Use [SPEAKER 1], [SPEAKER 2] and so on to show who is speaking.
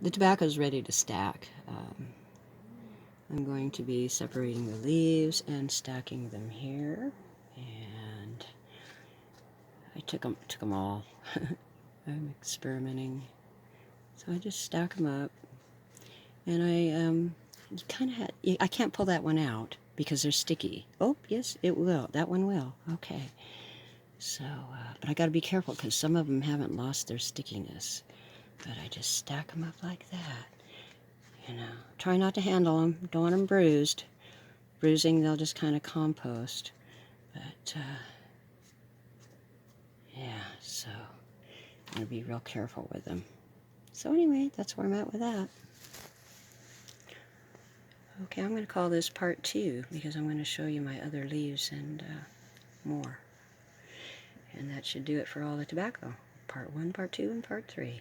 [SPEAKER 1] The tobacco is ready to stack. I'm going to be separating the leaves and stacking them here. And I took them all. I'm experimenting. So I just stack them up. And I kind of had, I can't pull that one out because they're sticky. Oh, yes, it will. That one will. Okay. So, but I got to be careful because some of them haven't lost their stickiness. But I just stack them up like that. You know, try not to handle them. Don't want them bruised. Bruising, they'll just kind of compost. But, yeah, so I'm going to be real careful with them. So anyway, that's where I'm at with that. Okay, I'm going to call this part 2 because I'm going to show you my other leaves and more. And that should do it for all the tobacco. Part 1, part 2, and part 3.